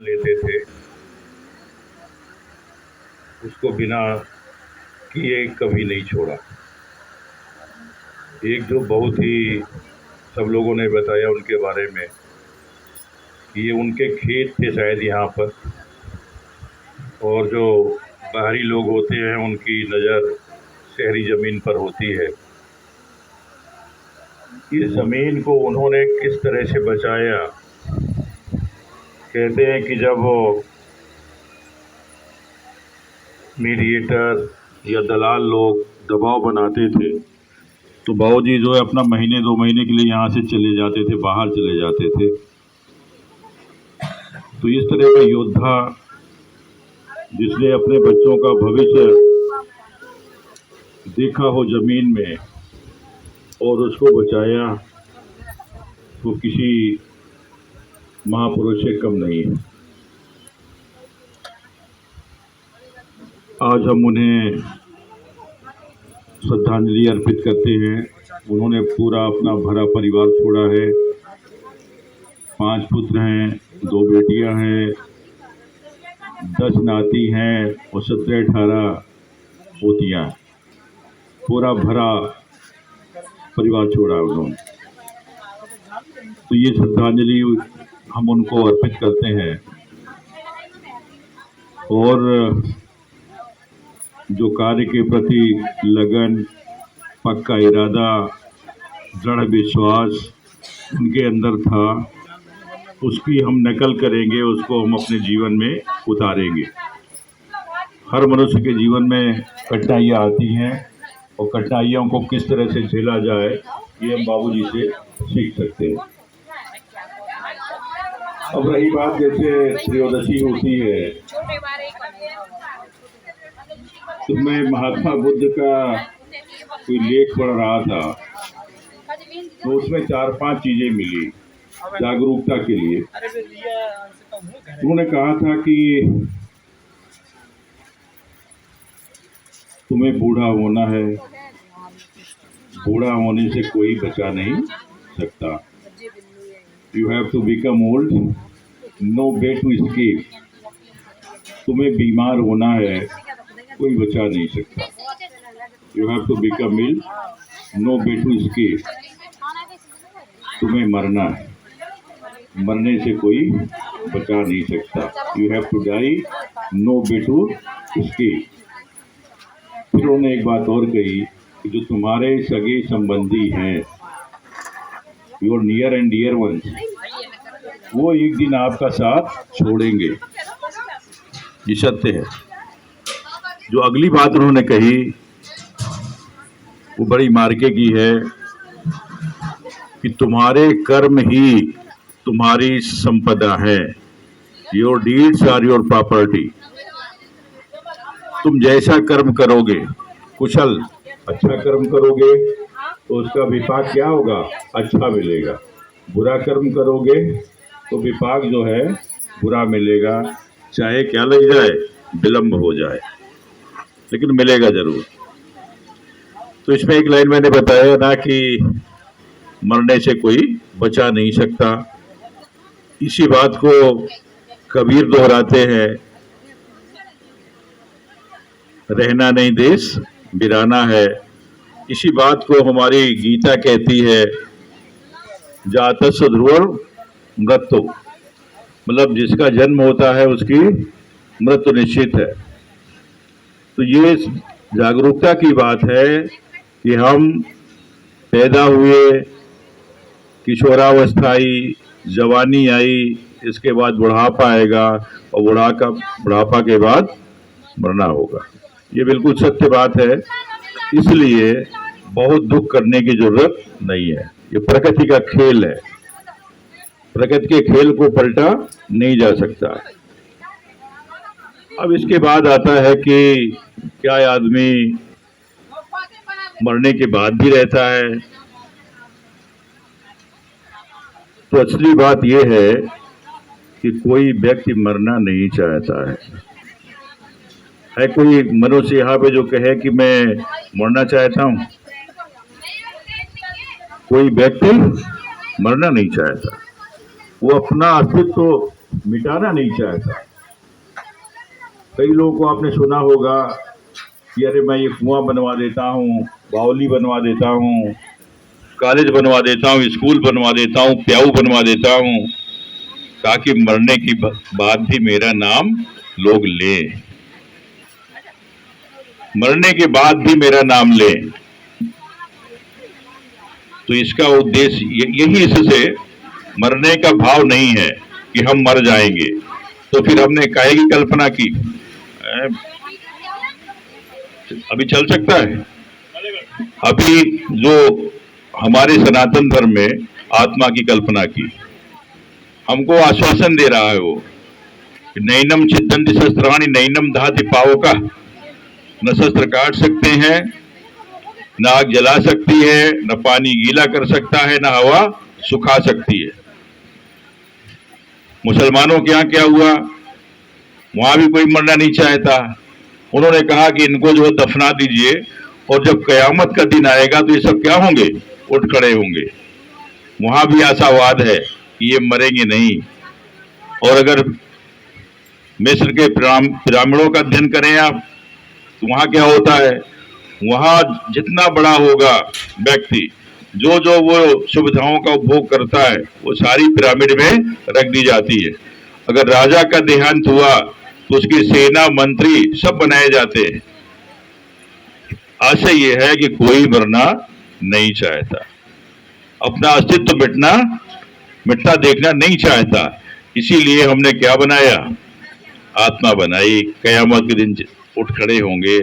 लेते थे, उसको बिना किए कभी नहीं छोड़ा। एक जो बहुत ही सब लोगों ने बताया उनके बारे में कि ये उनके खेत थे शायद यहाँ पर, और जो बाहरी लोग होते हैं उनकी नज़र शहरी ज़मीन पर होती है। इस ज़मीन को उन्होंने किस तरह से बचाया। कहते हैं कि जब वो मीडिएटर या दलाल लोग दबाव बनाते थे तो बाबूजी जो है अपना महीने 2 महीने के लिए यहाँ से चले जाते थे, बाहर चले जाते थे। तो इस तरह का योद्धा जिसने अपने बच्चों का भविष्य देखा हो ज़मीन में और उसको बचाया, वो किसी महापुरुष से कम नहीं है। आज हम उन्हें श्रद्धांजलि अर्पित करते हैं। उन्होंने पूरा अपना भरा परिवार छोड़ा है। 5 पुत्र हैं, 2 बेटियां हैं, 10 नाती हैं और 17-18 पोतियां। पूरा भरा परिवार छोड़ा उन्होंने। तो ये श्रद्धांजलि हम उनको अर्पित करते हैं। और जो कार्य के प्रति लगन, पक्का इरादा, दृढ़ विश्वास उनके अंदर था, उसकी हम नकल करेंगे, उसको हम अपने जीवन में उतारेंगे। हर मनुष्य के जीवन में कठिनाइयाँ आती हैं और कठिनाइयों को किस तरह से झेला जाए ये हम बाबूजी से सीख सकते हैं। अब रही बात जैसे त्रयोदशी होती है तो मैं महात्मा बुद्ध का कोई लेख पढ़ रहा था, तो उसमें 4-5 चीजें मिली जागरूकता के लिए। उन्होंने कहा था कि तुम्हें बूढ़ा होना है, बूढ़ा होने से कोई बचा नहीं सकता। You have to become old, no way to escape. तुम्हें बीमार होना है, कोई बचा नहीं सकता। You have to become ill, no way to escape. तुम्हें मरना है, मरने से कोई बचा नहीं सकता। You have to die, no way to escape. फिर उन्होंने एक बात और कही कि जो तुम्हारे सगे संबंधी हैं, your near and dear ones, वो एक दिन आपका साथ छोड़ेंगे। ये सत्य है। जो अगली बात उन्होंने कही वो बड़ी मार्के की है कि तुम्हारे कर्म ही तुम्हारी संपदा है। Your deeds are your property. तुम जैसा कर्म करोगे, कुशल अच्छा कर्म करोगे तो उसका विपाक क्या होगा? अच्छा मिलेगा। बुरा कर्म करोगे तो विपाक जो है बुरा मिलेगा, चाहे क्या लग जाए, विलंब हो जाए, लेकिन मिलेगा जरूर। तो इसमें एक लाइन मैंने बताया ना कि मरने से कोई बचा नहीं सकता। इसी बात को कबीर दोहराते हैं, रहना नहीं देश बिराना है। इसी बात को हमारी गीता कहती है, जातस्य ध्रुवं मृत्यु, मतलब जिसका जन्म होता है उसकी मृत्यु निश्चित है। तो ये जागरूकता की बात है कि हम पैदा हुए, किशोरावस्था आई, जवानी आई, इसके बाद बुढ़ापा आएगा और बुढ़ापा के बाद मरना होगा। ये बिल्कुल सत्य बात है। इसलिए बहुत दुख करने की जरूरत नहीं है। ये प्रकृति का खेल है, प्रकृति के खेल को पलटा नहीं जा सकता। अब इसके बाद आता है कि क्या आदमी मरने के बाद भी रहता है? तो असली बात यह है कि कोई व्यक्ति मरना नहीं चाहता है कोई मनुष्य यहाँ पे जो कहे कि मैं मरना चाहता हूँ? कोई व्यक्ति मरना नहीं चाहता। वो अपना अस्तित्व मिटाना नहीं चाहता। कई लोगों को आपने सुना होगा कि अरे मैं ये कुआं बनवा देता हूँ, बावली बनवा देता हूँ, कॉलेज बनवा देता हूँ, स्कूल बनवा देता हूँ, प्याऊ बनवा देता हूँ, ताकि मरने की बाद भी मेरा नाम लोग लें, मरने के बाद भी मेरा नाम लें। तो इसका उद्देश्य यही, इससे मरने का भाव नहीं है कि हम मर जाएंगे। तो फिर हमने काहे की कल्पना की? अभी चल सकता है? अभी जो हमारे सनातन धर्म में आत्मा की कल्पना की, हमको आश्वासन दे रहा है वो, नैनम छिदन्ति शस्त्राणि नैनम दहति पावका, न शस्त्र काट सकते हैं, न आग जला सकती है, न पानी गीला कर सकता है, न हवा सुखा सकती है। मुसलमानों के यहाँ क्या हुआ? वहां भी कोई मरना नहीं चाहता। उन्होंने कहा कि इनको जो दफना दीजिए, और जब कयामत का दिन आएगा तो ये सब क्या होंगे? उठ खड़े होंगे। वहां भी आशावाद है कि ये मरेंगे नहीं। और अगर मिस्र के पिरामिडों का अध्ययन करें आप, तो वहां क्या होता है? वहां जितना बड़ा होगा व्यक्ति, जो जो वो सुविधाओं का उपभोग करता है, वो सारी पिरामिड में रख दी जाती है। अगर राजा का देहांत हुआ तो उसकी सेना, मंत्री सब बनाए जाते हैं। आशय ये है कि कोई मरना नहीं चाहता, अपना अस्तित्व मिटना देखना नहीं चाहता। इसीलिए हमने क्या बनाया? आत्मा बनाई। कयामत के दिन उठ खड़े होंगे,